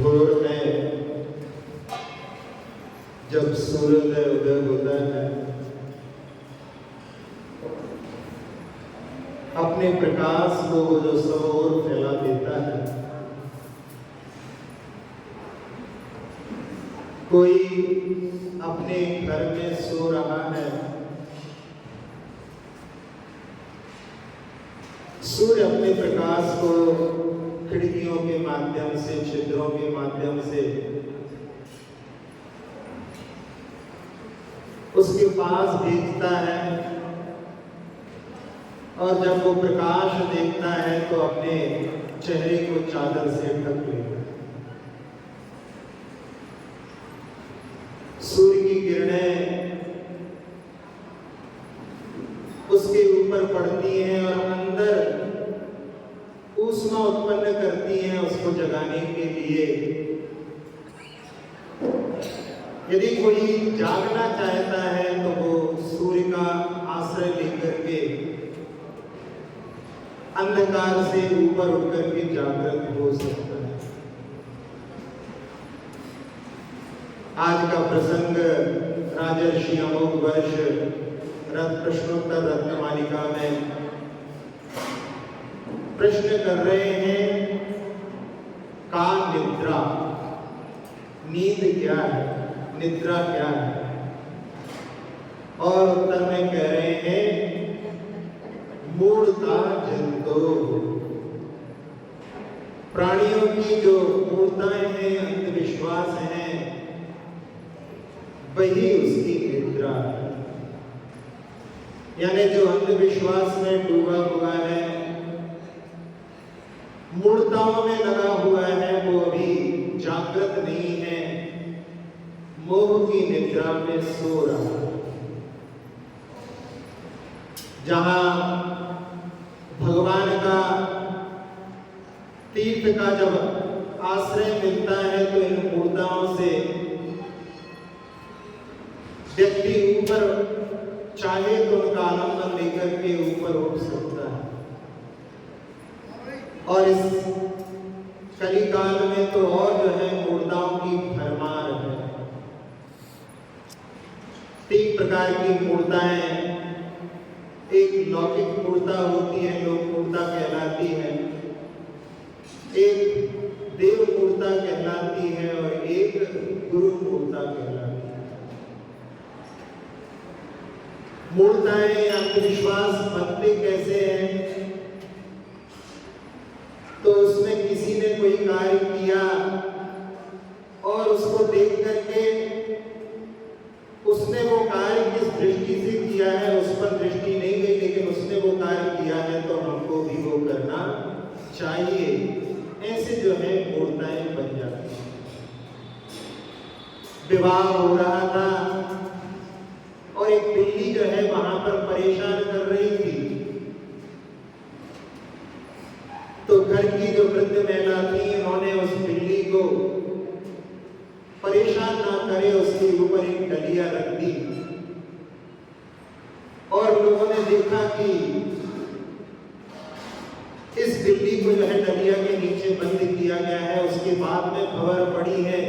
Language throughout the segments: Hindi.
भोर में जब सूर्योदय उदय होता है, अपने प्रकाश को जो सब ओर फैला देता है, कोई अपने घर में सो रहा है, सूर्य अपने प्रकाश को खिड़कियों के माध्यम से, छिद्रों के माध्यम से उसके पास भेजता है, और जब वो प्रकाश देखता है तो अपने चेहरे को चादर से ढक लेता है। सूर्य की किरणें उसके ऊपर पड़ती हैं और अंदर ऊष्मा उत्पन्न करती हैं उसको जगाने के लिए। यदि कोई जागना चाहता है तो वो सूर्य का आश्रय लेकर के अंधकार से ऊपर उठकर के जागृत हो सकता है। आज का प्रसंग राजर्षि अमोघ वर्ष प्रश्नोत्तर रत्नमालिका में प्रश्न कर रहे हैं, का निद्रा, नींद क्या है, निद्रा क्या है? और उत्तर में कह रहे हैं, मूढ़ता जंतो, प्राणियों की जो मूढ़ताएं हैं, अंधविश्वास हैं, वही उसकी निद्रा है। यानी जो अंधविश्वास में डूबा हुआ है, मूढ़ताओं में लगा हुआ है, वो अभी जागृत नहीं है, मोह की निद्रा में सो रहा है। जहां भगवान का तीर्थ का जब आश्रय मिलता है तो इन मूढ़ताओं से व्यक्ति ऊपर चाहे तो उनका आलम्बन लेकर के ऊपर उठ सकता है। और इस कलिकाल में तो और जो है मूढ़ताओं की भरमार है। 3 प्रकार की मूढ़ताएं, एक लौकिक मूढ़ता होती है, लोक मूढ़ता कहलाती है, एक देव मूढ़ता कहलाती है, और एक गुरु मूढ़ता कहलाती है। मूढ़ताएं, अंधविश्वास बनते कैसे हैं? तो उसमें किसी ने कोई कार्य किया और उसको देख करके उसने वो कार्य किस दृष्टि से किया है उस पर दृष्टि नहीं गई, लेकिन उसने वो कार्य किया है तो हमको भी वो करना चाहिए। ऐसे जो है मूढ़ताएं बन जाती हैं। विवाह हो रहा था और एक बिल्ली जो है वहां पर परेशान कर रही थी, तो घर की जो वृद्ध महिला थी, उन्होंने उस बिल्ली को परेशान ना करे उसके ऊपर एक डलिया रख दी, और लोगों ने देखा कि इस बिल्ली को जो है डलिया के नीचे बंद किया गया है। उसके बाद में खबर पड़ी है,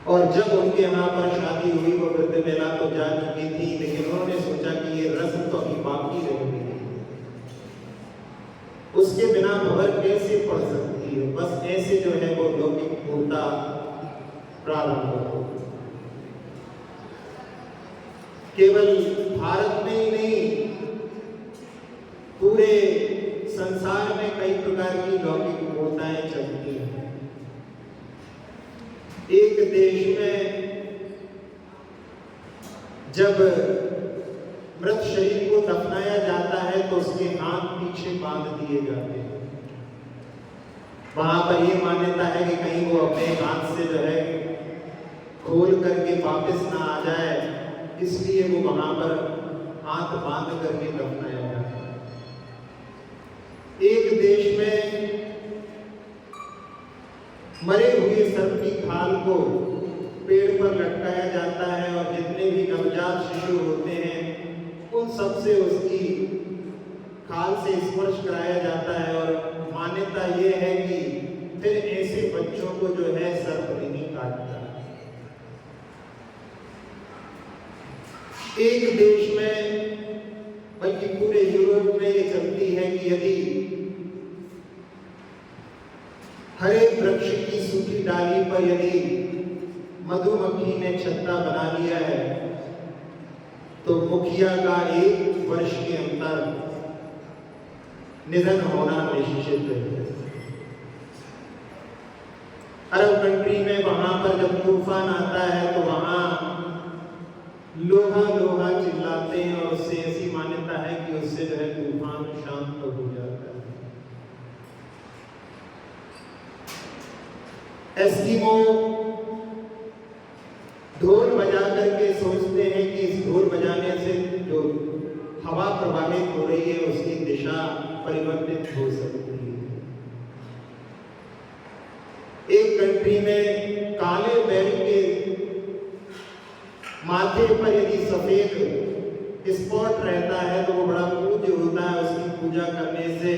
और जब उनके यहाँ पर शादी हुई, वो वृद्ध महिला तो जा चुकी थी, लेकिन उन्होंने सोचा कि ये रस्म तो अभी बाकी रहेगी, उसके बिना खबर कैसे पड़ सकती है। बस ऐसे जो है वो लौकिक मूढ़ता प्रारंभ हो। केवल भारत में ही नहीं, पूरे संसार में कई प्रकार की लौकिक मूढ़ताएं चलती हैं। एक देश में जब मृत शरीर को दफनाया जाता है तो उसके हाथ पीछे बांध दिए जाते हैं। वहां पर यह मान्यता है कि कहीं वो अपने हाथ से जो है खोल करके वापस ना आ जाए, इसलिए वो वहां पर हाथ बांध करके दफनाया जाता है। एक देश में मरे हुए सर्प की खाल को पेड़ पर लटकाया जाता है, और जितने भी नवजात शिशु होते हैं उन सबसे उसकी खाल से स्पर्श कराया जाता है, और मान्य मान्यता ये है कि फिर ऐसे बच्चों को जो है सर्प नहीं काटता। एक देश में बल्कि पूरे यूरोप में ये चलती है कि यदि हरे वृक्ष की सूखी डाली पर यदि मधुमक्खी ने छत्ता बना लिया है तो मुखिया का 1 वर्ष के अंदर निधन होना निश्चित है। अरब कंट्री में वहां पर जब तूफान आता है तो वहां लोहा लोहा चिल्लाते हैं और उससे ऐसी मान्यता है कि उससे जो है तूफान शांत हो जाता है। एस्किमो ढोल बजा करके सोचते हैं कि इस ढोल बजाने से जो हवा प्रवाहित हो रही है उसकी दिशा परिवर्तित हो सकती है। एक कंट्री में काले बैल के माथे पर यदि सफेद स्पॉट रहता है तो वो बड़ा पूज्य होता है। उसकी पूजा करने से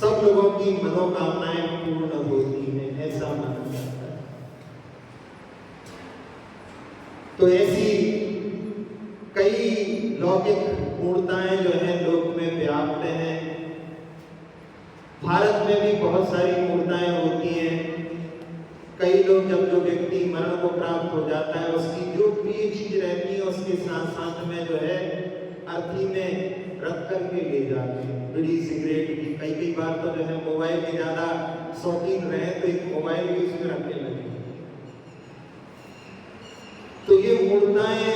सब लोगों की मनोकामनाएं पूर्ण होती हैं, ऐसा माना जाता है। तो ऐसी कई लौकिक मूर्ताएं जो है लोक में व्याप्त हैं। भारत में भी बहुत सारी मूर्ताएं होती हैं। कई लोग जब जो व्यक्ति मरण को प्राप्त हो जाता है उसकी जो प्रिय चीज रहती है उसके साथ साथ में जो है अर्थी में रख करके ले जाते हैं। बीड़ी सिगरेट की कई बार तो जो है मोबाइल के ज्यादा शौकीन रहे तो एक मोबाइल भी उसमें रखने लगे। तो ये मूर्ताएं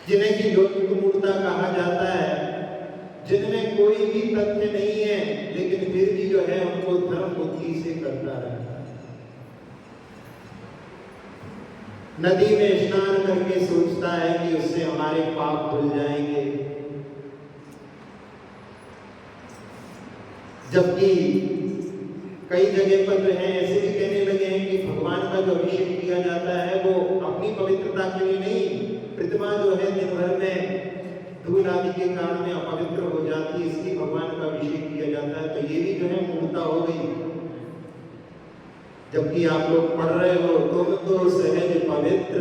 जिन्हें की लौकिक मूर्ता कहा जाता है, जिनमें कोई भी तथ्य नहीं है लेकिन फिर भी जो है उनको धर्म बुद्धि से करता रहता है। नदी में स्नान करके सोचता है कि उससे हमारे पाप धुल जाएंगे, जबकि कई जगह पर जो है ऐसे भी कहने लगे हैं कि भगवान का जो अभिषेक किया जाता है वो अपनी पवित्रता के लिए नहीं, प्रतिमा जो है दिन भर में धूल आदि के कारण में अपवित्र हो जाती है, इसलिए भगवान का अभिषेक किया जाता है। तो ये भी जो है मूर्ता हो गई। जबकि आप लोग पढ़ रहे हो तुम तो सहज पवित्र,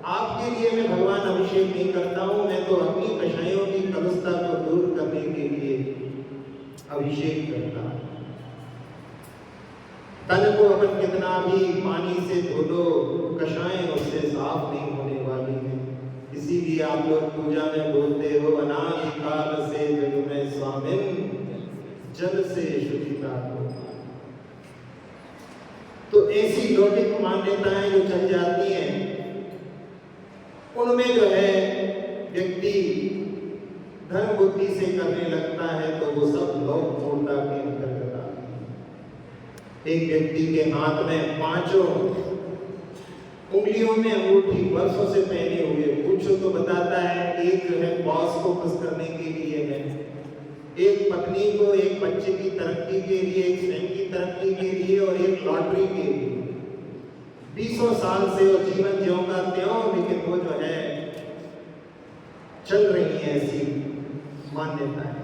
आपके लिए मैं भगवान अभिषेक नहीं करता हूं, मैं तो अपनी कषायों की कलुषता को दूर करने के लिए अभिषेक करता हूं। तन को अपन कितना भी पानी से धो लो, कषाय उससे साफ नहीं होने वाली है। इसीलिए आप लोग पूजा में बोलते हो अनादिकाल से जग में स्वामिन जल से शुचिता हो। तो ऐसी लौकिक मान्यताएं जो चल जाती हैं उनमें जो है व्यक्ति धर्म बुद्धि से करने लगता है तो वो सब लोक मूर्ता के अंतर्गत आते हैं। एक व्यक्ति के हाथ में 5 उंगलियों में अंगूठी वर्षों से पहने हुए, पूछो तो बताता है एक जो है बॉस को खुश करने के लिए है, एक पत्नी को, एक बच्चे की तरक्की के लिए, एक स्वयं की तरक्की के लिए और एक लॉटरी के लिए। 20 साल से वो जीवन ज्यों का त्यों, लेकिन वो जो है चल रही है ऐसी मान्यताएं।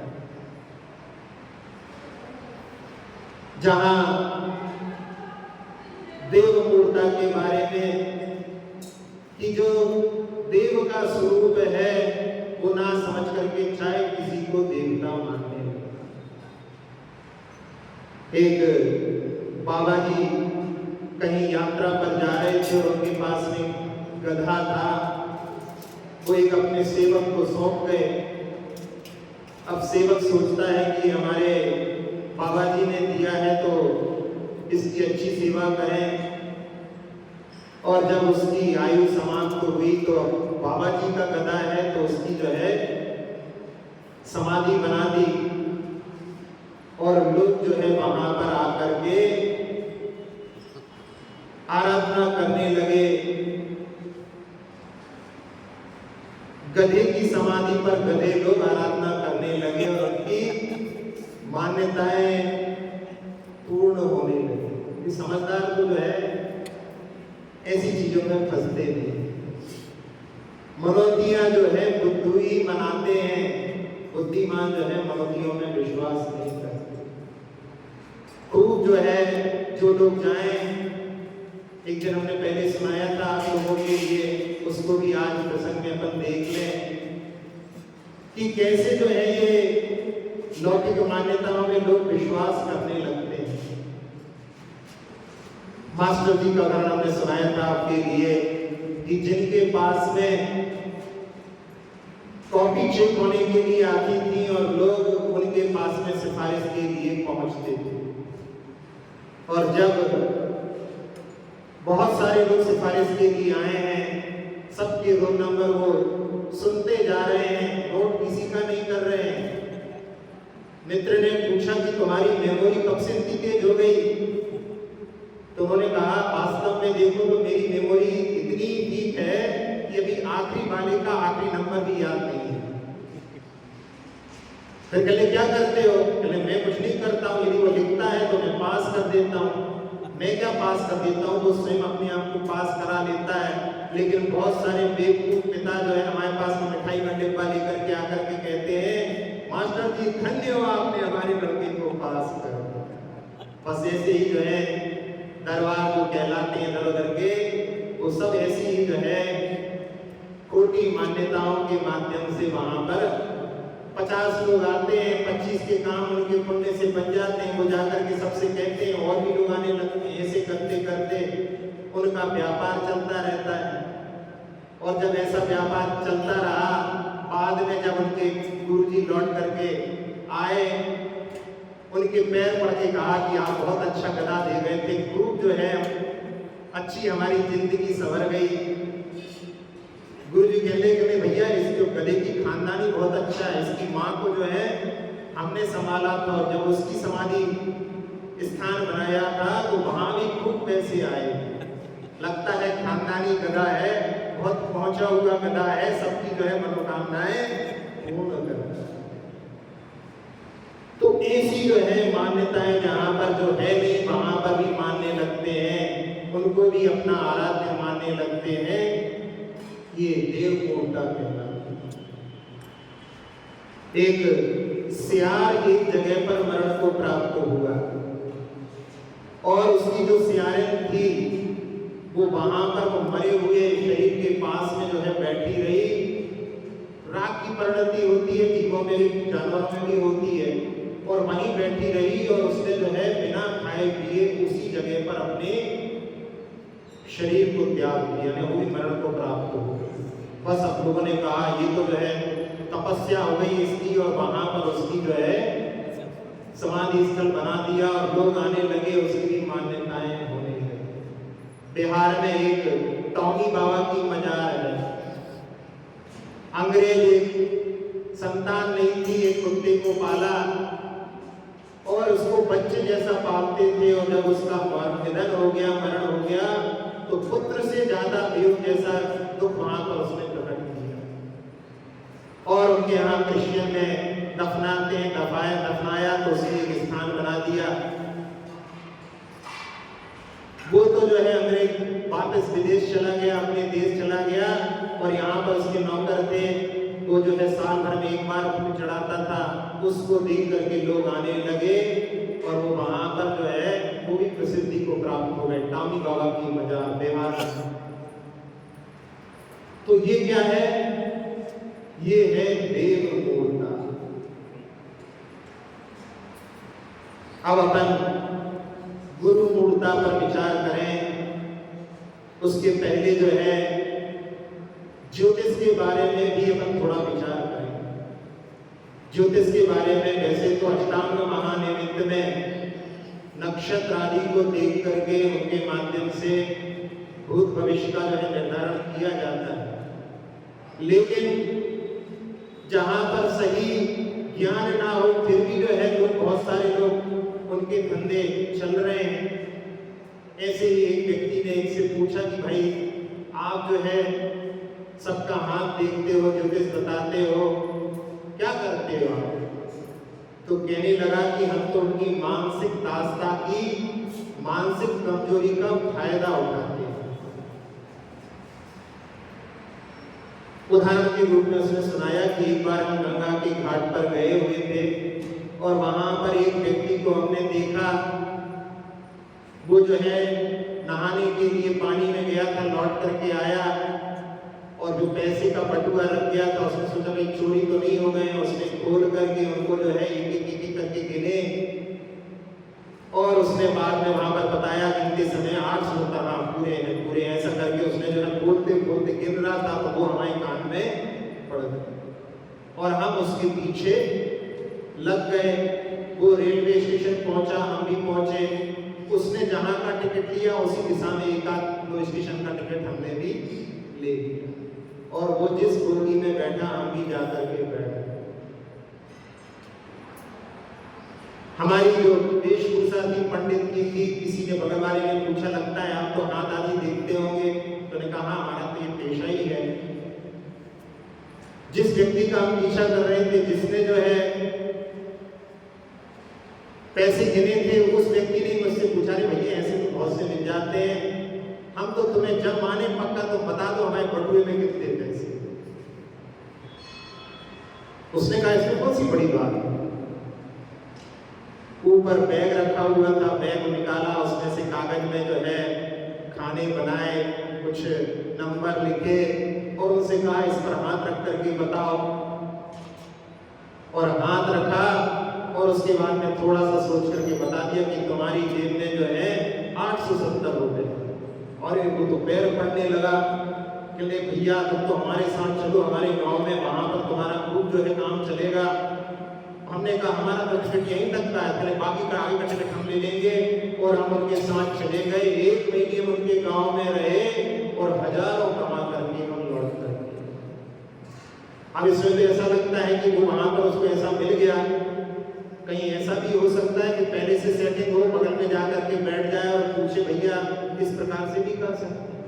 जहां देव मूर्ता के बारे में कि जो देव का स्वरूप है वो ना समझ करके चाहे किसी को देवता मानने लगा। एक बाबा जी कहीं यात्रा पर जा रहे थे और उनके पास में गधा था, वो एक अपने सेवक को सौंप गए। अब सेवक सोचता है कि हमारे बाबा जी ने दिया है तो इसकी अच्छी सेवा करें, और जब उसकी आयु समाप्त हुई तो बाबा जी का गधा है तो उसकी जो है समाधि बना दी और लोग जो है वहां पर आकर के आराधना करने लगे। गधे की समाधि पर गधे लोग आराधना करने लगे और उनकी मान्यताएं पूर्ण होने लगी। ये समझदार तो जो है ऐसी चीजों में फंसते नहीं। मनोतियां जो है बुद्धू ही मनाते हैं जो लोग जाएं, एक दिन हमने पहले सुनाया था आप लोगों के लिए, उसको भी आज प्रसंग में अपन देख लें कि कैसे जो है ये लौकिक मान्यताओं में लोग विश्वास करने लगते हैं। मास्टर जी का उदाहरण हमने सुनाया था आपके लिए कि जिनके पास में कॉपी चेक होने के लिए आती थी और लोग उनके पास में सिफारिश के लिए पहुंचते थे, और जब बहुत सारे लोग सिफारिश के लिए आए हैं, सबके रोल नंबर वो सुनते जा रहे हैं, नोट किसी का नहीं कर रहे हैं। मित्र ने पूछा कि तुम्हारी मेमोरी कब से इतनी तेज हो गई? तो उन्होंने कहा वास्तव में देखो तो मेरी मेमोरी इतनी ठीक है कि अभी आखिरी वाले का आखिरी नंबर भी याद नहीं है। फिर कहले क्या करते हो? कहले मैं कुछ नहीं करता हूँ, यदि वो लिखता है तो मैं पास कर देता हूँ। मैं क्या पास कर देता हूँ, वो स्वयं अपने आप को पास करा लेता है। लेकिन बहुत सारे बेवकूफ पिता जो है हमारे पास में मिठाई का डिब्बा लेकर के आकर के कहते हैं मास्टर जी धन्य हो आपने हमारे लड़के को पास कर दिया। बस ऐसे ही जो है दरबार जो कहलाते हैं दर के, वो सब ऐसी ही जो है खोटी मान्यताओं के माध्यम से वहां पर 50 लोग आते हैं, 25 के काम उनके पुण्य से बन जाते हैं, वो जाकर के सबसे कहते हैं और भी लोग आने लगते हैं। ऐसे करते करते उनका व्यापार चलता रहता है। और जब ऐसा व्यापार चलता रहा, बाद में जब उनके गुरुजी लौट करके आए, उनके पैर पड़ के कहा कि आप बहुत अच्छा गदा दे गए थे, खूब जो है अच्छी हमारी जिंदगी संवर गई। गुरुजी कहने के लिए भैया इसके गले की खानदानी बहुत अच्छा है, इसकी माँ को जो है हमने संभाला था, और जब उसकी समाधि स्थान बनाया था तो वहां भी खूब पैसे आए। लगता है खानदानी गदा है, बहुत पहुंचा हुआ गदा है, सबकी जो है मनोकामनाएं पूर्ण करता है। तो ऐसी जो है मान्यताएं जहां पर जो है नहीं वहां पर भी मानने लगते हैं, उनको भी अपना आराध्य मानने लगते हैं। ये देवमूर्ता कहलाता है। एक सियार एक जगह पर मरण को प्राप्त हुआ, और उसकी जो सियारें थी वो वहां पर वो मरे हुए शरीर के पास में जो है बैठी रही। राख की परिणति होती है, जीवों में भी जानवरों में भी होती है, और वहीं बैठी रही और उसने जो है बिना खाए पिए उसी जगह पर अपने शरीर को त्याग दिया, यानी वो भी मरण को प्राप्त हो गई। बस अब लोगों ने कहा ये तो जो है तपस्या हो गई इसकी, और वहां पर उसकी जो है समाधि स्थल बना दिया, और लोग आने लगे, उसकी भी मान्यताएं होने लगी। बिहार में एक टॉमी बाबा की मजार है। अंग्रेज एक संतान नहीं थी, एक कुत्ते को पाला और उसको बच्चे जैसा पालते थे, और जब उसका निधन हो गया, मरण हो गया, तो पुत्र से ज्यादा देव जैसा दुख वहां पर उसने प्रकट किया। और उनके यहाँ क्रिश्चियन में दफनाते हैं, दफनाया तो उसने एक स्थान बना दिया। वो तो जो है अंग्रेज वापस विदेश चला गया, अपने देश चला गया, और यहाँ पर उसके नौकर थे, वो जो है साल भर में एक बार फूल चढ़ाता था। उसको देख करके लोग आने लगे, और वो वहां पर जो है वो भी प्रसिद्धि को प्राप्त हो गए। टॉमी बाबा की मजार बिहार। तो ये क्या है? ये है देवमूर्ता। अब अपन गुरु मूर्ता पर विचार करें, उसके पहले जो है ज्योतिष के बारे में भी अपन थोड़ा विचार करें। ज्योतिष के बारे में वैसे तो अष्टांग महानिमित्त में नक्षत्र आदि को देख करके उनके माध्यम से भूत भविष्य का जो है निर्धारण किया जाता है, लेकिन जहां पर सही ज्ञान ना हो फिर भी जो है लोग, बहुत सारे लोग उनके धंधे चल रहे हैं। ऐसे ही एक व्यक्ति ने एक से पूछा कि भाई आप जो है सबका हाथ देखते हो, ज्योतिष बताते हो, क्या करते हो आप? तो कहने लगा कि हम तो उनकी मानसिक दास्ता की मानसिक कमजोरी का फायदा उठाते हैं। उदाहरण के रूप में उसने सुनाया कि एक बार हम गंगा के घाट पर गए हुए थे, और वहां पर एक व्यक्ति को हमने देखा वो जो है नहाने के लिए पानी में गया था, लौट करके आया और जो पैसे का बटुआ रख गया था उसने सोचा भाई चोरी तो नहीं हो गए। उसने खोल करके उनको जो है एक करके गिने और उसने बाद में वहां पर बताया गिनते समय 800 तरह पूरे हैं पूरे। ऐसा करके उसने जो है खोलते खोलते गिन रहा था तो वो हमारे कान में पड़ गया और हम उसके पीछे लग गए। वो रेलवे स्टेशन पहुंचा, हम भी पहुंचे। उसने जहां का टिकट लिया उसी दिशा में एक आध दो स्टेशन का टिकट हमने भी ले लिया और वो जिस बोगी में बैठा हम भी जाकर के बैठ गए। हमारी जो वेशभूषा थी पंडित की थी। किसी ने बगल वाले ने पूछा लगता है आप तो हाथ आदि देखते होंगे, तो ने कहा हमारा तो ये पेशा ही है। जिस व्यक्ति का हम पीछा कर रहे थे, जिसने जो है पैसे गिने थे, उस व्यक्ति ने मुझसे पूछा रे भैया ऐसे तो बहुत से मिल जाते हैं, हम तो तुम्हें जब माने पक्का तो बता दो हमारे बटुए में कितने पैसे। उसने कहा इसमें कौन सी बड़ी बात है। ऊपर बैग रखा हुआ था, बैग निकाला, उसमें से कागज में जो है खाने बनाए, कुछ नंबर लिखे और उनसे कहा इस पर हाथ रख करके बताओ। और हाथ रखा और उसके बाद में थोड़ा सा सोच करके बता दिया कि तुम्हारी जेब में जो है 870 रुपए। और इनको तो पैर पड़ने लगा कि ले भैया तुम तो हमारे साथ चलो हमारे गांव में, वहां पर तुम्हारा खूब जो है काम चलेगा। हमने कहा हमारा तो टिकट यहीं तक का है, पहले बाकी का आगे का टिकट हम ले लेंगे। और हम उनके साथ चले गए। 1 महीने में उनके गांव में रहे और हजारों कमा करके हम लौट कर। अब इसमें तो ऐसा लगता है कि वो वहां पर उसको ऐसा मिल गया। कहीं ऐसा भी हो सकता है कि पहले से सेटिंग हो, बगल में जाकर के बैठ जाए और पूछे भैया, इस प्रकार से भी कर सकते हैं।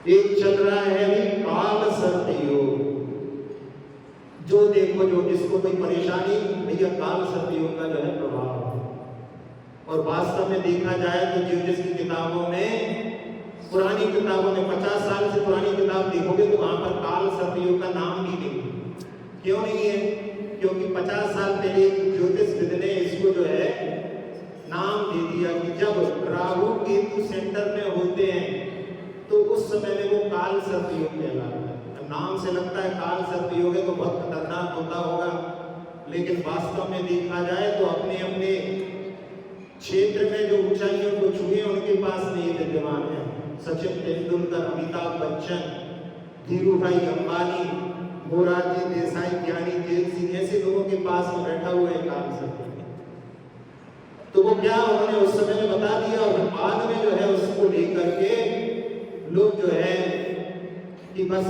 एक चल रहा है अभी काल सर्प योग। जो देखो जो जिसको कोई परेशानी, भैया काल सर्प योग का जो है प्रभाव है। और वास्तव में देखा जाए तो ज्योतिष की किताबों में, पुरानी किताबों में 50 साल से पुरानी किताब देखोगे तो वहां पर काल सर्प योग का नाम भी नहीं। क्यों नहीं है? क्योंकि 50 साल पहले ज्योतिषविद ने इसको जो है नाम दे दिया कि जब राहु केतु सेंटर में होते हैं तो उस समय में वो काल सर्प योग कहलाता है। नाम से लगता है काल सर्प योग है तो बहुत खतरनाक होता होगा, लेकिन वास्तव में देखा जाए तो अपने अपने क्षेत्र में जो ऊंचाइयों को छुए उनके पास नहीं विद्यमान है। सचिन तेंदुलकर, अमिताभ बच्चन, धीरू भाई अंबानी, मोरारजी देसाई, ज्ञानी जेल सिंह, ऐसे लोगों के पास में बैठा हुआ है काल सर्प। तो वो क्या उन्होंने उस समय में बता दिया और बाद में जो है उसको लेकर के लोग जो है कि बस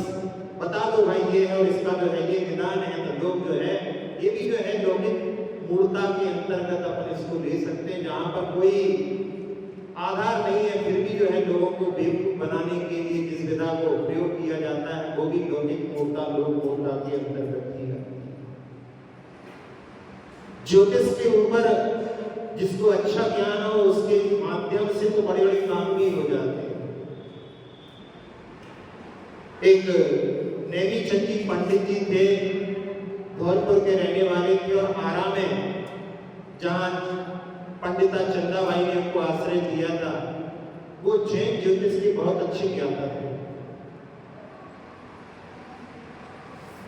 बता दो भाई ये है और इसका जो है ये निदान है। तो लोग जो है ये भी जो है लौकिक मूर्ता के अंतर्गत अपन इसको ले सकते हैं, जहां पर कोई आधार नहीं है, फिर भी जो है लोगों को बेवकूफ बनाने के लिए जिस विधा को प्रयोग किया जाता है वो भी लौकिक मूर्ता, लोक मूर्ता के अंतर्गत ही है। ज्योतिष के ऊपर जिसको अच्छा ज्ञान हो उसके माध्यम से तो बड़े बड़े काम भी हो जाते हैं। एक नेवी चंदी पंडित जी थे, धौलपुर के रहने वाले थे और आरा में जहां पंडिता चंदाबाई ने उनको आश्रय दिया था, वो जैन ज्योतिष के बहुत अच्छे ज्ञाता थे।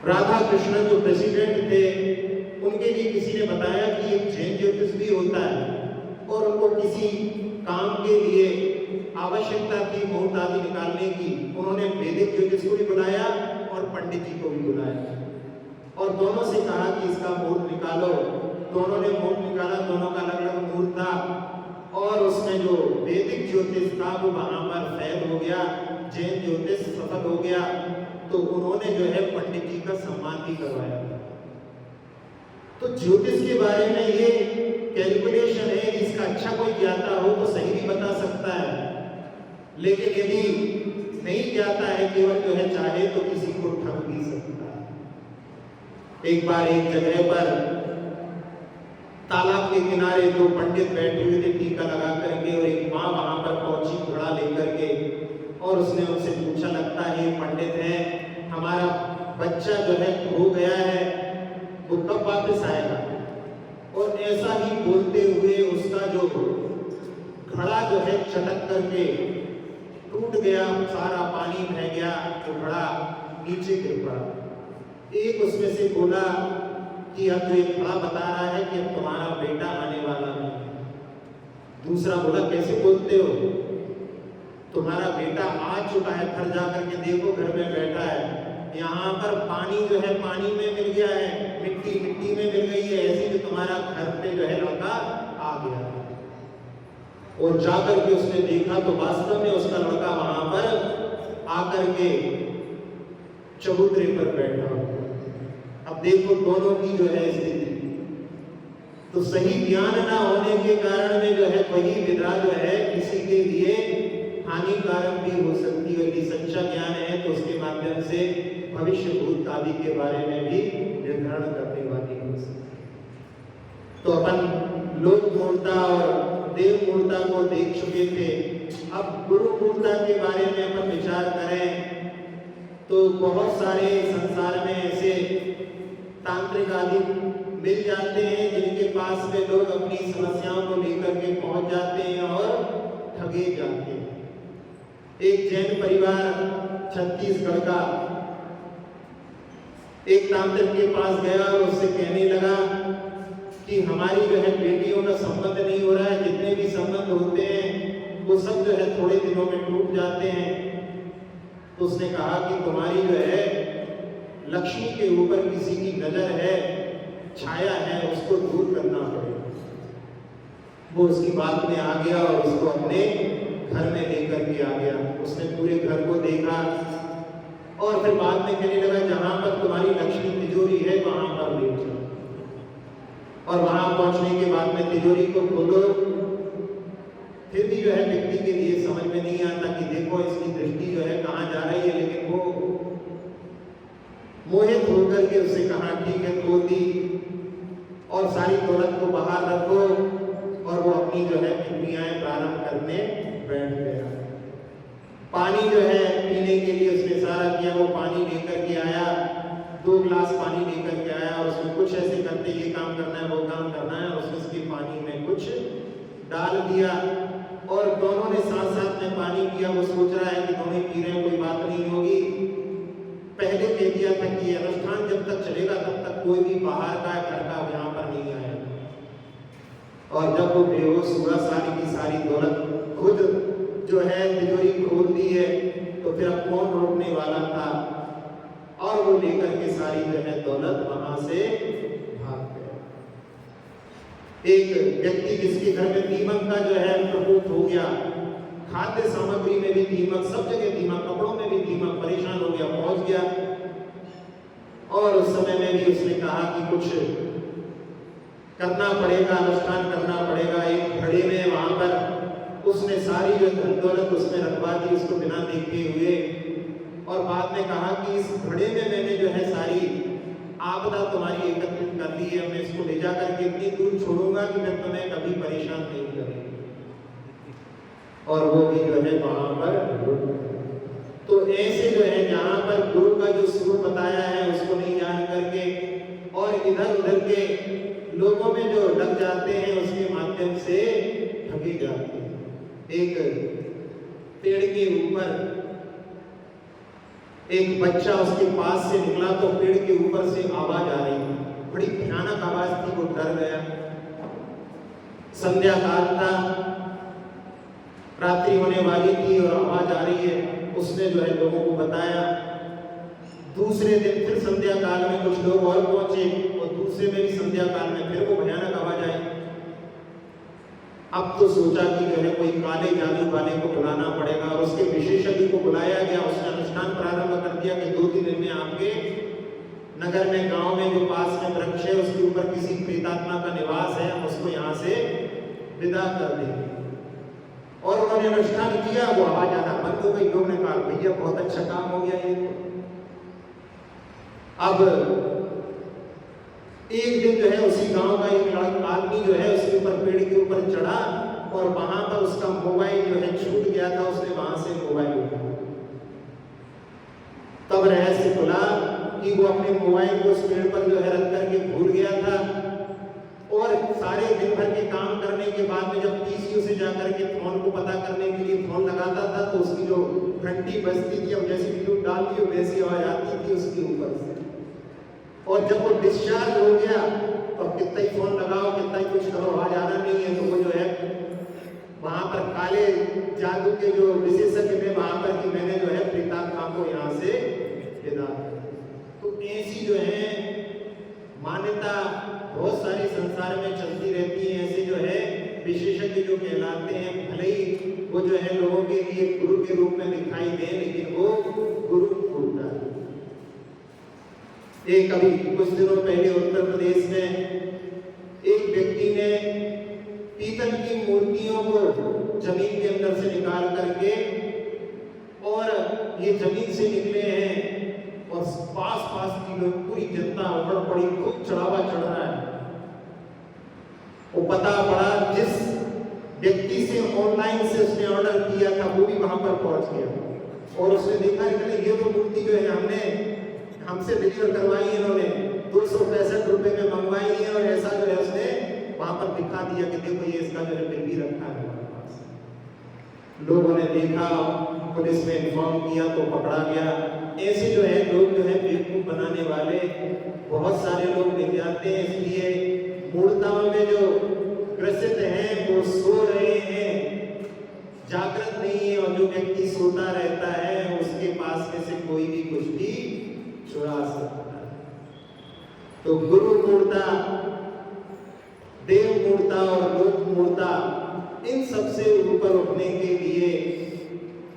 राधा कृष्णन जो प्रेसिडेंट थे उनके लिए किसी ने बताया कि एक जैन ज्योतिष भी होता है और उनको किसी काम के लिए आवश्यकता थी मुहूर्त आदि निकालने की। उन्होंने वैदिक ज्योतिष को भी बुलाया और पंडित जी को भी बुलाया और दोनों से कहा कि इसका मुहूर्त निकालो। दोनों ने मुहूर्त निकाला, दोनों का अलग अलग मुहूर्त था और उसमें जो वैदिक ज्योतिष था वो वहां पर फेल हो गया, जैन ज्योतिष सफल हो गया। तो उन्होंने जो है पंडित जी का सम्मान भी करवाया। तो ज्योतिष के बारे में ये कैलकुलेशन है, इसका अच्छा कोई ज्ञाता हो तो सही भी बता सकता है, लेकिन यदि नहीं ज्ञाता है, केवल जो है चाहे तो किसी को ठग भी सकता है। एक बार एक जगह पर तालाब के किनारे दो पंडित बैठे हुए थे टीका लगा करके और एक माँ वहां पर पहुंची घोड़ा लेकर के और उसने उनसे पूछा, लगता है पंडित है, हमारा बच्चा जो है खो गया है, वो कब वापस आएगा? और ऐसा ही बोलते हुए उसका जो घड़ा जो है चटक करके टूट गया, सारा पानी बह गया, तो घड़ा नीचे गिर पड़ा। एक उसमें से बोला कि अब जो एक घड़ा बता रहा है कि अब तुम्हारा बेटा आने वाला है। दूसरा बोला कैसे बोलते हो, तुम्हारा बेटा आ चुका है, घर जाकर के देखो, घर में बैठा है। यहाँ पर पानी जो है पानी में मिल गया है, मिट्टी मिट्टी में मिल गई है, ऐसे जो तुम्हारा घर पे जो है लड़का आ गया। और जाकर के उसने देखा तो वास्तव में उसका लड़का वहां पर आकर के चबूतरे पर बैठा हुआ। अब देखो दोनों की जो है स्थिति, तो सही ज्ञान ना होने के कारण में जो है वही विधा जो है किसी के लिए हानिकारक भी हो सकती है। यदि सच्चा ज्ञान है तो उसके माध्यम से भविष्य भूत आदि के बारे में भी निर्धारण करने वाली हो सकती है। तो अपन लोक मूर्ता और देव मूर्ता को देख चुके थे। अब गुरु मूर्ता के बारे में अपन विचार करें तो बहुत सारे संसार में ऐसे तांत्रिक आदि मिल जाते हैं जिनके पास में लोग अपनी समस्याओं को लेकर के पहुंच जाते हैं और ठगे जाते हैं। एक जैन परिवार छत्तीसगढ़ का एक तांत्रिक के पास गया और उससे कहने लगा कि हमारी जो है बेटियों का संबंध नहीं हो रहा है, जितने भी संबंध होते हैं वो सब जो है थोड़े दिनों में टूट जाते हैं। तो उसने कहा कि तुम्हारी जो है लक्ष्मी के ऊपर किसी की नजर है, छाया है, उसको दूर करना पड़ेगा। वो उसकी बात में आ गया और उसको अपने घर में लेकर के आ गया। उसने पूरे घर को देखा और फिर बाद में कहने लगा जहां पर तुम्हारी लक्ष्मी तिजोरी है वहां पर ले जाओ। और वहां पहुंचने के बाद में तिजोरी को खोलो, फिर भी जो है व्यक्ति के लिए समझ में नहीं आता कि देखो इसकी दृष्टि जो है कहाँ जा रही है, लेकिन वो मोहित होकर के उससे कहा ठीक है खोल दी और सारी दौलत को बाहर रखो, और वो अपनी जो है क्रियाएं प्रारंभ करने बैठ गया। पानी जो है पीने के लिए उसने सारा किया, वो पानी लेकर के आया, 2 गिलास पानी लेकर के आया और उसमें कुछ ऐसे करते ये काम करना है वो काम करना है, और उसने उसके पानी में कुछ डाल दिया और दोनों ने साथ साथ में पानी पिया। वो सोच रहा है कि दोनों पी रहे हैं, कोई बात नहीं होगी। पहले कह दिया था कि अनुष्ठान जब तक चलेगा तब तक कोई भी बाहर का घर का यहाँ पर नहीं आएगा। और जब वो बेहोश हुआ, सारी की सारी दौलत खुद जो है तिजोरी खोल दी है, तो फिर अब कौन रोकने वाला था, और वो लेकर के सारी जो है दौलत वहां से भाग गया। एक व्यक्ति जिसके घर में दीमक का जो है प्रकोप हो गया, खाद्य सामग्री में भी दीमक, सब जगह दीमक, कपड़ों में भी दीमक, परेशान हो गया, पहुंच गया। और उस समय में भी उसने कहा कि कुछ करना पड़ेगा, अनुष्ठान करना पड़ेगा। एक घड़े में वहां पर उसने सारी जो धन दौलत उसमें रखवा दी उसको बिना देखे हुए, और बाद में कहा कि इस घड़े में मैंने जो है सारी आपदा तुम्हारी एकत्रित कर ली है, मैं इसको ले जाकर के इतनी दूर छोड़ूंगा कि मैं तुम्हें कभी परेशान नहीं करूंगा। और वो भी जो है वहां पर, तो ऐसे जो है जहां पर गुरु का जो स्वरूप बताया है उसको नहीं जान करके और इधर उधर के लोगों में जो लग जाते हैं उसके माध्यम से ठगे जाते हैं। एक पेड़ के ऊपर एक बच्चा उसके पास से निकला तो पेड़ के ऊपर से आवाज आ रही थी, बड़ी भयानक आवाज थी, वो डर गया। संध्या काल था, रात्रि होने वाली थी और आवाज आ रही है। उसने जो है लोगों को बताया। दूसरे दिन फिर संध्या काल में कुछ लोग और पहुंचे और दूसरे में भी संध्या काल में फिर वो भयानक आवाज आई। अब तो सोचा कि जो है कोई काले जादू वाले को बुलाना पड़ेगा और उसके विशेषज्ञ को बुलाया गया। उसने अनुष्ठान प्रारंभ कर दिया कि 2-3 दिन में आपके नगर में, गांव में जो पास में वृक्ष है उसके ऊपर किसी प्रेतात्मा का निवास है, हम उसको यहाँ से विदा कर देंगे। और उन्होंने अनुष्ठान किया, वो आवाज आना बंद हो गई। लोगों ने कहा भैया बहुत अच्छा काम हो गया ये। अब एक दिन जो है उसी गांव का एक आदमी जो है उसके ऊपर पेड़ के ऊपर चढ़ा और वहां पर उसका मोबाइल जो है छूट गया था, उसने वहां से मोबाइल उठाया। तब रहस्य खुला कि वो अपने मोबाइल को उस पेड़ पर जो है रख करके भूल गया था। और सारे दिन भर के काम करने के बाद में जब पीसीओ से जाकर के फोन को पता करने के लिए फोन लगाता था तो उसकी जो घंटी बजती थी, अब जैसी ट्यूब डाल दी वैसी आवाज आती थी उसके ऊपर से। और जब वो डिस्चार्ज हो गया तो कितना ही फोन लगाओ, कितना ही कुछ करो, आवाज आना नहीं है, तो वो जो है वहां पर काले जादू के जो विशेषज्ञ थे वहां पर कि मैंने जो है प्रीताप खां को यहाँ से विदा। तो ऐसी जो है मान्यता बहुत सारी संसार में चलती रहती है। ऐसे जो है विशेषज्ञ जो कहलाते हैं, भले ही वो जो है लोगों के लिए गुरु के रूप में दिखाई दे, लेकिन वो गुरु होता है। एक अभी कुछ दिनों पहले उत्तर प्रदेश में एक व्यक्ति ने पीतल की मूर्तियों को जमीन के अंदर से निकाल करके, और ये जमीन से निकले हैं और पास की लोग पूरी जनता उमड़ पड़ी, खूब चढ़ावा चढ़ रहा है। वो पता पड़ा जिस व्यक्ति से ऑनलाइन से उसने ऑर्डर किया था वो भी वहां पर पहुंच गया और उसने देखा कि ये तो मूर्ति जो है हमसे डिलीवर करवाई है, इन्होंने 265 रुपए में मंगवाई है, और ऐसा जो है उसने वहां पर दिखा दिया कि देखो ये इसका जो है बिल भी रखा है हमारे पास। लोगों ने देखा, पुलिस में इन्फॉर्म किया तो पकड़ा गया। ऐसे जो है लोग जो है बेवकूफ बनाने वाले बहुत सारे लोग मिल जाते हैं। इसलिए मूर्ताओं में जो ग्रसित हैं वो सो रहे हैं, जागृत नहीं है, और जो व्यक्ति सोता रहता है उसके पास में से कोई भी कुछ भी चुरा सकता है। तो गुरु मूर्ता, देव मूर्ता और लोक मूर्ता, इन सबसे ऊपर उठने के लिए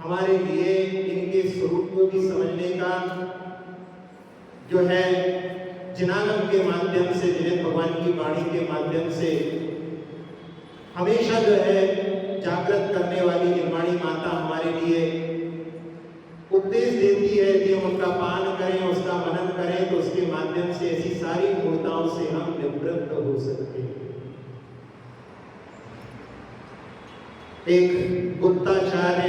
हमारे लिए इनके स्वरूप को भी समझने का जो है जिनागम के माध्यम से, जिन्हें भगवान की वाणी के माध्यम से हमेशा जो है जागृत करने वाली निर्वाणी माता हमारे लिए उपदेश देती है कि हम उनका पान करें, उसका मनन करें, तो उसके माध्यम से ऐसी सारी मूर्ताओं से हम निवृत्त हो सकते हैं। एक गुप्ताचार्य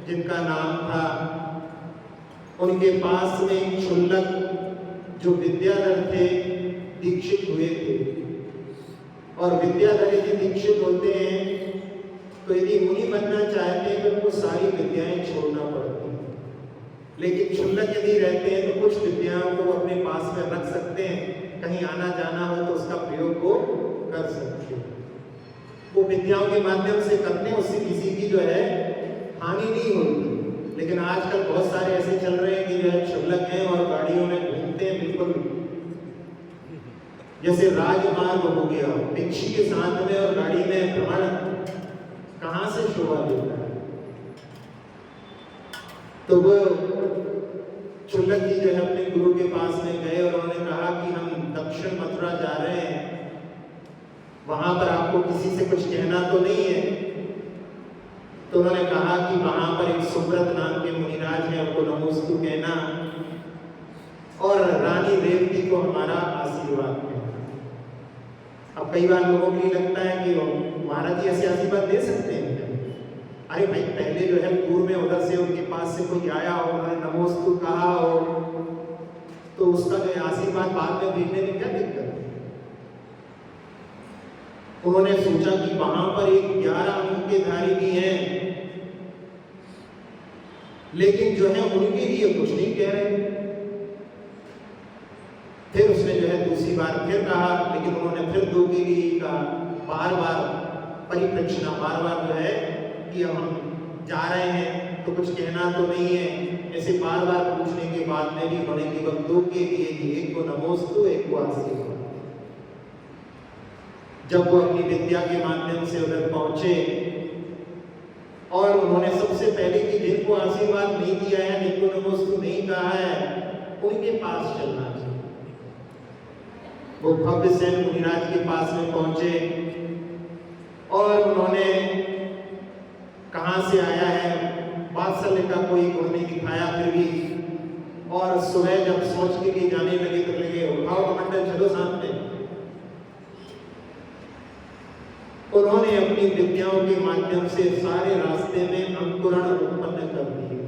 जिनका नाम था, उनके पास में एक क्षुल्लक जो विद्याधर थे दीक्षित हुए थे। और विद्याधर यदि दीक्षित होते हैं तो यदि मुनि बनना चाहते हैं तो उनको सारी विद्याएं छोड़ना पड़ती हैं, लेकिन क्षुल्लक यदि रहते हैं तो कुछ विद्याओं को अपने पास में रख सकते हैं, कहीं आना जाना हो तो उसका प्रयोग को कर सकते हैं। वो विद्याओं के माध्यम से करते हैं, उससे किसी की जो है हानि नहीं होती। लेकिन आजकल बहुत सारे ऐसे चल रहे हैं कि जो है क्षुल्लक हैं और गाड़ियों में घूमते हैं, बिल्कुल जैसे राजमार्ग हो गया, भिक्षी के साथ में और गाड़ी में भ्रमण कहां से शोभा देता है। तो वो क्षुल्लक जी जो है अपने गुरु के पास में गए और उन्होंने कहा कि हम दक्षिण मथुरा जा रहे हैं, वहां पर आपको किसी से कुछ कहना तो नहीं है। तो उन्होंने कहा कि वहां पर एक सुब्रत नाम के मुनिराज हैं, उनको नमोस्तु कहना और रानी रेवती को हमारा आशीर्वाद कहना। अब कई बार लोगों को ये लगता है कि महाराज जी ऐसे आशीर्वाद दे सकते हैं क्या? अरे भाई, पहले जो है पूर्व में उधर से उनके पास से कोई आया हो, उन्होंने नमोस्तु कहा हो, तो उसका जो आशीर्वाद बाद में भेजने में क्या दिक्कत है? उन्होंने सोचा कि वहां पर एक 11 अंक के धारी भी हैं, लेकिन जो है उनके लिए कुछ नहीं कह रहे। फिर उसने जो है दूसरी बार फिर कहा, लेकिन उन्होंने फिर 2 के लिए कहा। बार बार परिप्रेक्षणा, बार बार जो है कि अब हम जा रहे हैं तो कुछ कहना तो नहीं है। ऐसे बार बार पूछने के बाद में भी उन्होंने केवल 2 के लिए ही, एक को नमोस्तु, एक को आशीर्वाद। जब वो अपनी विद्या के माध्यम से उधर पहुंचे और उन्होंने सबसे पहले कि जिनको आशीर्वाद नहीं दिया है, जिनको नमोस्तु नहीं कहा है, उनके पास चलना चाहिए। वो भव्य सेन मुनिराज के पास में पहुंचे और उन्होंने कहां से आया है, वात्सल्य का कोई गुण नहीं दिखाया फिर भी। और सुबह जब सोच के लिए जाने लगे तो लगे, उठाओ कमंडल, चलो साथ में। उन्होंने अपनी विद्याओं के माध्यम से सारे रास्ते में अंकुरण उत्पन्न कर दिए।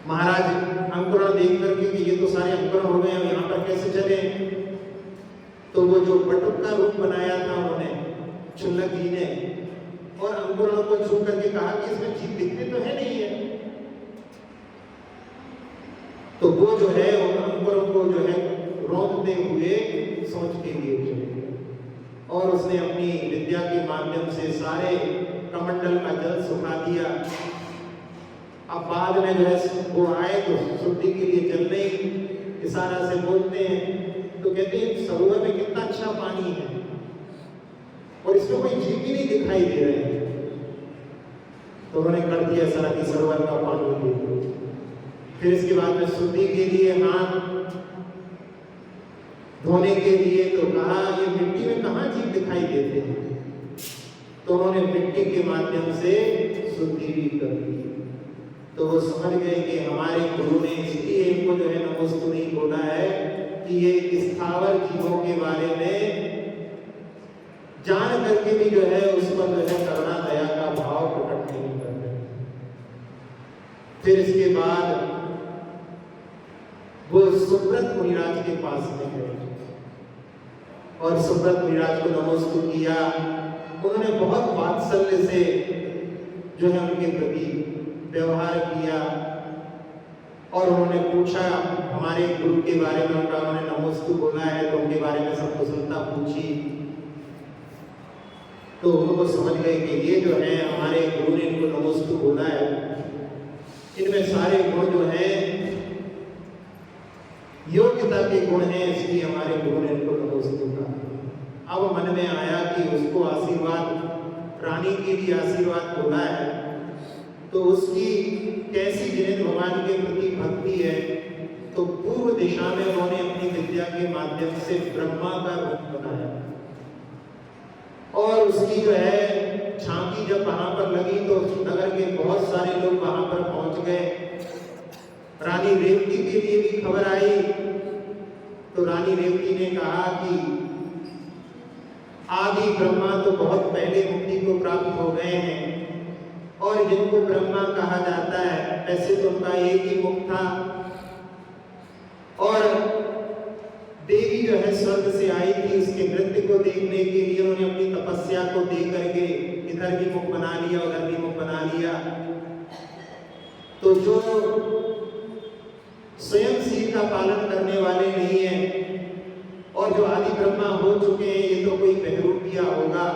महाराज अंकुरण देख करके कि ये तो सारे अंकुरण हो गए, यहाँ पर कैसे चले? तो वो जो बटुक का रूप बनाया था उन्होंने क्षुल्लक जी ने, और अंकुरों को छू करके कहा कि इसमें जीव दिखते तो है नहीं है। तो वो जो है उन अंकुरों को जो है रोकते हुए सोच के लिए चले गए, और उसने अपनी विद्या के माध्यम से सारे कमंडल का जल सुखा दिया। अब बाद में जो है वो आए तो शुद्धि के लिए जल नहीं इशारा से बोलते हैं, तो कहते हैं सरोवर में कितना अच्छा पानी है और इसमें कोई जीव भी नहीं दिखाई दे रहे हैं। तो उन्होंने कर दिया सारा कि सरोवर का पानी दे दो। फिर इसके बाद में शुद्धि के लिए हाथ धोने के लिए तो कहा ये मिट्टी में कहाँ जीव दिखाई देते हैं, तो उन्होंने मिट्टी के माध्यम से शुद्धि भी कर दी। तो वो समझ गए कि हमारे गुरु ने इसलिए इनको जो है नमोस्तु नहीं बोला है कि ये स्थावर जीवों के बारे में जान करके भी जो है उस पर जो है करुणा दया का भाव प्रकट नहीं कर रहे। फिर इसके बाद वो सुब्रत मुनिराज के पास में गए और सुब्रत मुनिराज को नमोस्तु किया। उन्होंने बहुत वात्सल्य से जो है उनके प्रति व्यवहार किया, और उन्होंने पूछा हमारे गुरु के बारे में, उन्होंने नमोस्तु बोला है तो उनके बारे में सब कुशलता पूछी। तो उनको समझ गए कि ये जो है हमारे गुरु ने इनको नमोस्तु बोला है, इनमें सारे गुण जो है योग्यता के गुण हैं, इसलिए हमारे गुरु ने इनको नमोस्तु कहा। अब मन में आया कि उसको आशीर्वाद, रानी के लिए आशीर्वाद बोला है तो उसकी कैसी जिनेन्द्र भगवान के प्रति भक्ति है। तो पूर्व दिशा में उन्होंने अपनी विद्या के माध्यम से ब्रह्मा का रूप बनाया, और उसकी जो है झांकी जब वहां पर लगी तो नगर के बहुत सारे लोग वहां पर पहुंच गए। रानी रेवती के लिए भी खबर आई, तो रानी रेवती ने कहा कि आदि ब्रह्मा तो बहुत पहले मुक्ति को प्राप्त हो गए हैं, और जिनको ब्रह्मा कहा जाता है ऐसे तो उनका एक ही मुख था, और देवी जो है स्वर्ग से आई थी उसके नृत्य को देखने के लिए उन्होंने अपनी तपस्या को दे करके इधर भी मुख बना लिया उधर भी मुख बना लिया। तो जो स्वयं शील का पालन करने वाले नहीं है और जो आदि ब्रह्मा हो चुके हैं, ये तो कोई बहरूपिया होगा,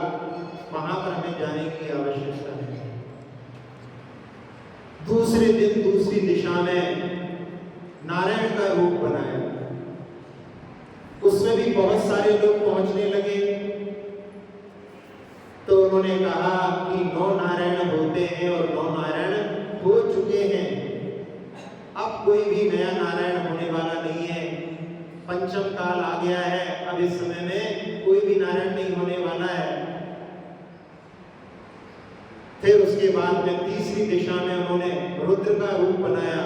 वहां पर हमें जाने की आवश्यकता है। दूसरे दिन दूसरी दिशा में नारायण का रूप बनाया, उसमें भी बहुत सारे लोग पहुंचने लगे। तो उन्होंने कहा कि 9 नारायण होते हैं और 9 नारायण हो चुके हैं, अब कोई भी नया नारायण होने वाला नहीं है, पंचम काल आ गया है, अब इस समय में कोई भी नारायण नहीं होने वाला है। फिर उसके बाद में तीसरी दिशा में उन्होंने रुद्र का रूप बनाया,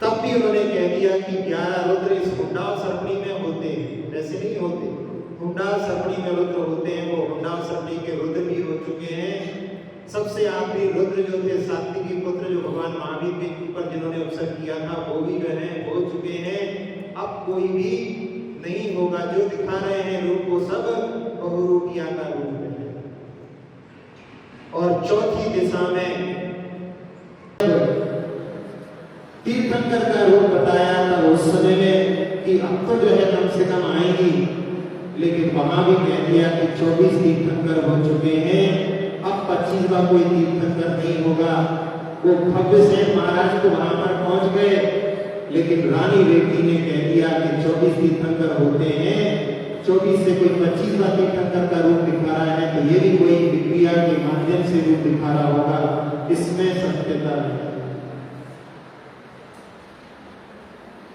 तब भी उन्होंने कह दिया कि 11 रुद्र इस हुंडाव सर्पणी में होते हैं, वैसे नहीं होते, हुंडाव सर्पणी में रुद्र होते हैं, वो हुंडाव सर्पणी के रुद्र भी हो चुके हैं। सबसे आखिरी रुद्र जो थे सात्विकी पुत्र जो भगवान महावीर के ऊपर जिन्होंने अवसर किया था, वो भी जो है हो चुके हैं, अब कोई भी नहीं होगा। जो दिखा रहे हैं रूप वो सब बहुरूपिया का रूप है। और चौथी दिशा में तीर्थंकर का रूप बताया था उस समय में कि अब तो जो है कम से कम आएंगी, लेकिन वहां भी कह दिया कि 24 तीर्थंकर हो चुके हैं, अब 25वां कोई तीर्थंकर नहीं होगा। वो भव्य सेन महाराज तो वहां पर पहुंच गए, लेकिन रानी रेवती ने कह दिया कि 24 तीर्थंकर होते हैं, 24 से कोई 25वां तीर्थंकर का रूप दिखा रहा है, तो ये भी कोई विक्रिया के माध्यम से रूप दिखा रहा होगा, इसमें सत्यता है।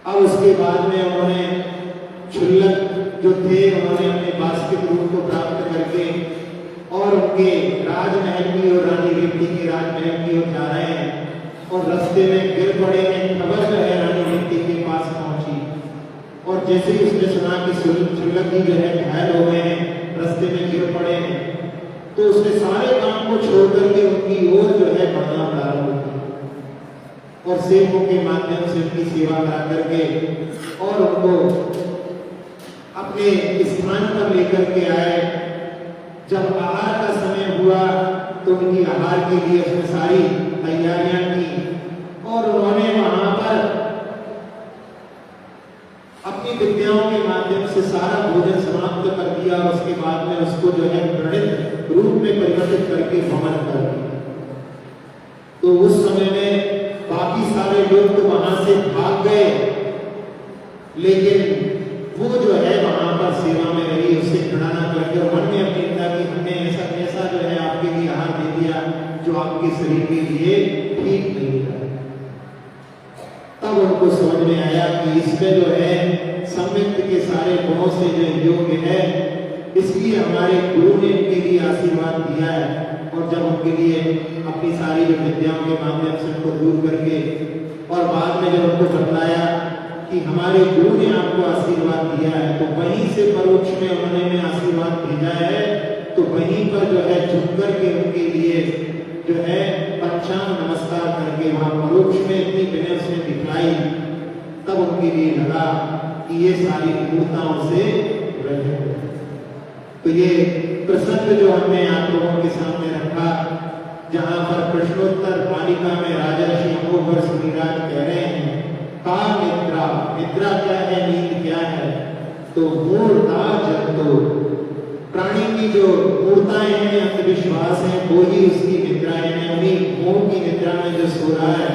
अब उसके बाद में उन्होंने क्षुल्लक जो थे उन्होंने अपने वास्तविक रूप को प्राप्त करके और उनके राजमहल की और रानी रेवती के राजमहल की ओर जा रहे हैं, और रास्ते में गिर पड़े हैं। खबर जो है रानी रेवती के पास पहुंची, और जैसे ही उसने सुना कि क्षुल्लक जी जो है घायल हो गए हैं, रास्ते में गिर पड़े हैं, तो उसने सारे काम को छोड़ करके उनकी ओर जो है बढ़ना प्रारंभ किया। और सेवकों के माध्यम से उनकी सेवा करा करके और उनको अपने स्थान पर लेकर के आए। जब आहार का समय हुआ तो उनकी आहार के लिए उसने सारी तैयारियां की और उन्होंने वहां पर अपनी विद्याओं के माध्यम से सारा भोजन समाप्त कर दिया और उसके बाद में उसको जो है प्रणित रूप में परिवर्तित करके भ्रमण कर दिया। तो उस समय में बाकी सारे लोग तो वहां से भाग गए, लेकिन वो जो है वहां पर सेवा में रही, उससे खड़ाना करके और मन में अपनी निंदा की, हमने ऐसा ऐसा जो है आपके लिए आहार दे दिया जो आपके शरीर के लिए ठीक नहीं था। तब उनको समझ में आया कि इसमें जो है सम्यक्त के सारे गुणों से जो योग्य है, इसलिए हमारे गुरु ने इनके लिए आशीर्वाद दिया है। और जब उनके लिए अपनी सारी जो विद्याओं के माध्यम से उनको दूर करके और बाद में जब उनको बतलाया कि हमारे गुरु ने आपको आशीर्वाद दिया है, तो वहीं से परोक्ष में उन्होंने आशीर्वाद भेजा है। तो वहीं पर जो है झुक करके उनके लिए जो है पंचांग नमस्कार करके वहां परोक्ष में इतनी विनय उसने दिखलाई, तब उनके लिए लगा कि ये सारी मूर्ताओं से रहित। तो ये प्रसंग जो हमने आप लोगों के सामने रखा, जहां पर प्रश्नोत्तर मालिका में राजर्षि अमोघवर्ष मुनिराज कह रहे हैं का निद्रा, निद्रा क्या है, नींद क्या है, तो मूर्ता जंतो, प्राणी की जो मूर्ताएं हैं, अंधविश्वास है, वो ही उसकी निद्रा है। उन्हीं मोह की निद्रा में जो सो रहा है,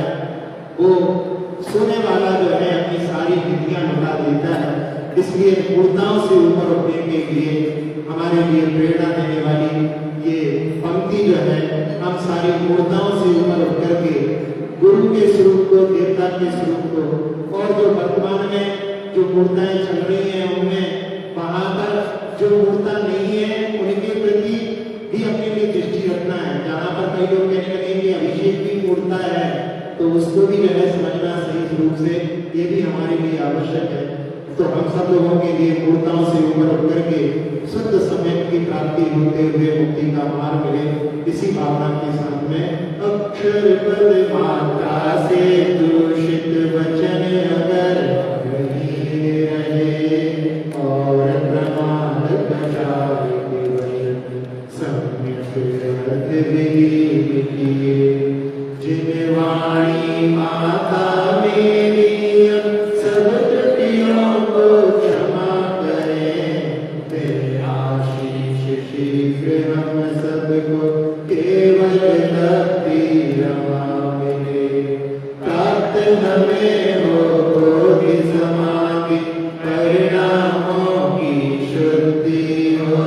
वो सोने वाला जो है अपनी सारी विधियां लुटा देता है। इसलिए मूर्ताओं से ऊपर उठने के लिए हमारे लिए प्रेरणा देने वाली ये पंक्ति जो है, हम सारी मूर्ताओं से ऊपर उठ करके गुरु के स्वरूप को, देवता के स्वरूप को, और जो वर्तमान में जो मूर्ताएं चल रही हैं उनमें वहां पर जो मूर्ता नहीं है उनके प्रति भी अपने लिए दृष्टि रखना है। जहां पर कई लोग कहने लगे कि अभिषेक की मूर्ता है, तो उसको भी जो है समझना सही रूप से, ये भी हमारे लिए आवश्यक है। तो हम सब लोगों के लिए मूर्ताओं से ऊपर उठ करके शुद्ध समय की प्राप्ति होते हुए मुक्ति का मार्ग मिले, इसी भावना के साथ में अक्षर पद मात्रा से दूषित वचन अगर नहीं रहे और प्रमाद प्रचार सम्यक अर्थ विहीन किए, जिन वाणी माता मेरी सब त्रुटियों को क्षमा करे, तेरे आशीष शीघ्र हम सबको केवल लक्ति रमा मिले, प्राप्त हमें हो बोधि समाधि परिणामों की शुद्धि हो,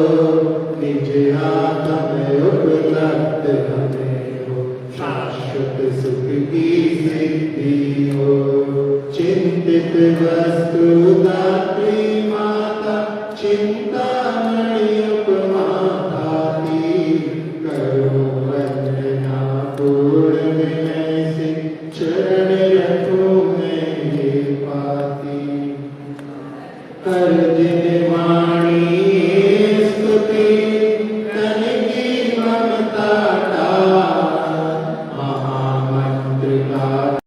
निज आत्म उपलब्ध हमें हो शाश्वत सुख की सिद्धि हो। चिंतित वस्तु दात्री माता चिंतामणि उपमा भाती, करो वंदना पूर्ण विनय से चरण रखूं मैं ये पाती, कर जिन